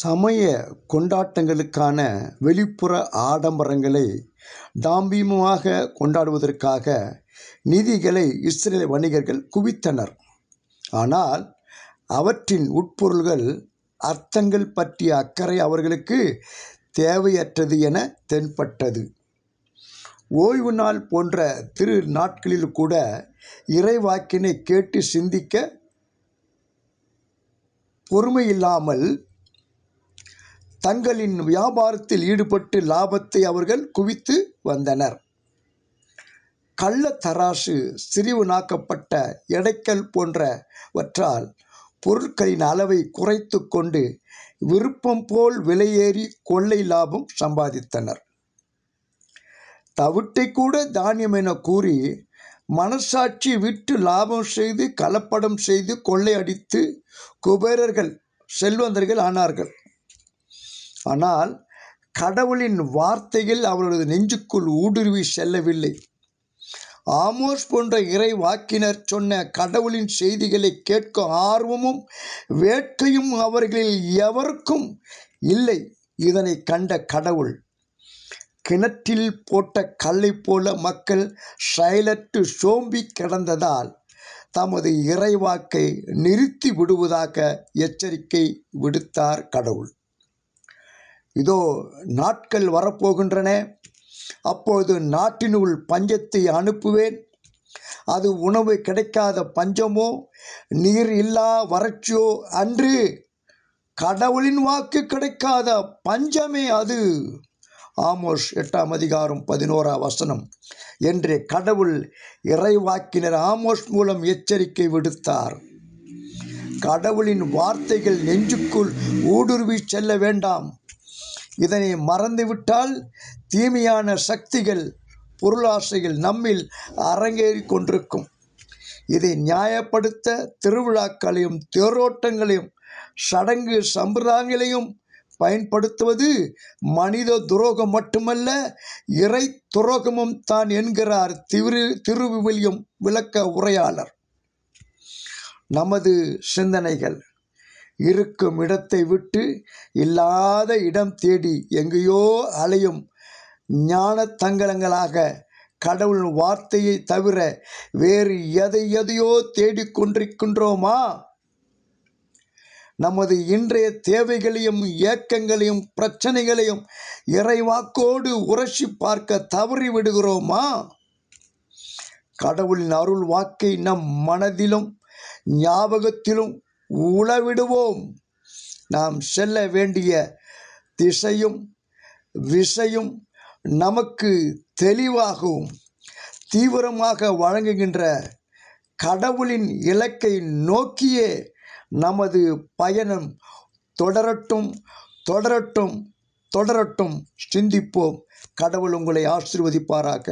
சமய கொண்டாட்டங்களுக்கான வெளிப்புற ஆடம்பரங்களை தாம்பீகமாக கொண்டாடுவதற்காக நிதிகளை இஸ்ரேல் வணிகர்கள் குவித்தனர். ஆனால் அவற்றின் உட்பொருள்கள் அர்த்தங்கள் பற்றிய அக்கறை அவர்களுக்கு தேவையற்றது என தென்பட்டது. ஓய்வு நாள் போன்ற திரு நாட்களில் கூட இறைவாக்கினை கேட்டு சிந்திக்க பொறுமையில்லாமல் தங்களின் வியாபாரத்தில் ஈடுபட்டு லாபத்தை அவர்கள் குவித்து வந்தனர். கள்ள தராசு, சிறிவுனாக்கப்பட்ட எடைக்கல் போன்றவற்றால் பொருட்களின் அளவை குறைத்து கொண்டு விருப்பம் போல் விலையேறி கொள்ளை லாபம் சம்பாதித்தனர். தவிட்டை கூட தானியம் என கூறி மனசாட்சி விட்டு லாபம் செய்து கலப்படம் செய்து கொள்ளையடித்து குபேரர்கள், செல்வந்தர்கள் ஆனார்கள். ஆனால் கடவுளின் வார்த்தைகள் அவர்களது நெஞ்சுக்குள் ஊடுருவி செல்லவில்லை. ஆமோஸ் போன்ற இறை வாக்கினர் சொன்ன கடவுளின் செய்திகளை கேட்க ஆர்வமும் வேட்கையும் அவர்களில் எவருக்கும் இல்லை. இதனை கண்ட கடவுள் கிணற்றில் போட்ட கல்லை போல மக்கள் செயலற்று சோம்பி கிடந்ததால் தமது இறைவாக்கை நிறுத்தி விடுவதாக எச்சரிக்கை விடுத்தார் கடவுள். இதோ நாட்கள் வரப்போகின்றன, அப்பொழுது நாட்டினுள் பஞ்சத்தை அனுப்புவேன். அது உணவு கிடைக்காத பஞ்சமோ நீர் இல்லா வறட்சியோ அன்று, கடவுளின் வாக்கு கிடைக்காத பஞ்சமே அது. ஆமோஸ் 8:11 என்று கடவுள் இறைவாக்கினர் ஆமோஸ் மூலம் எச்சரிக்கை விடுத்தார். கடவுளின் வார்த்தைகள் நெஞ்சுக்குள் ஊடுருவி செல்ல வேண்டாம். இதனை மறந்துவிட்டால் தீமையான சக்திகள், பொருளாசைகள் நம்மில் அரங்கேறி கொண்டிருக்கும். இதை நியாயப்படுத்த திருவிழாக்களையும் தேரோட்டங்களையும் சடங்கு சம்பிரதாயங்களையும் பயன்படுத்துவது மனித துரோகம் மட்டுமல்ல, இறை துரோகமும் தான் என்கிறார் திருவிவிலியம் விளக்க உரையாளர். நமது சிந்தனைகள் இருக்கும் இடத்தை விட்டு இல்லாத இடம் தேடி எங்கேயோ அலையும் ஞான தங்கலங்களாக கடவுள் வார்த்தையை தவிர வேறு எதையோ தேடிக்கொண்டிருக்கின்றோமா? நமது இன்றைய தேவைகளையும் ஏக்கங்களையும் பிரச்சனைகளையும் இறைவாக்கோடு உரசி பார்க்க தவறிவிடுகிறோமா? கடவுளின் அருள் வாக்கை நம் மனதிலும் ஞாபகத்திலும் உளவிடுவோம். நாம் செல்ல வேண்டிய திசையும் விசையும் நமக்கு தெளிவாகவும் தீவிரமாக வழங்குகின்ற கடவுளின் இலக்கை நோக்கியே நமது பயணம் தொடரட்டும் தொடரட்டும் தொடரட்டும். சிந்திப்போம். கடவுள் உங்களை ஆசீர்வதிப்பாராக.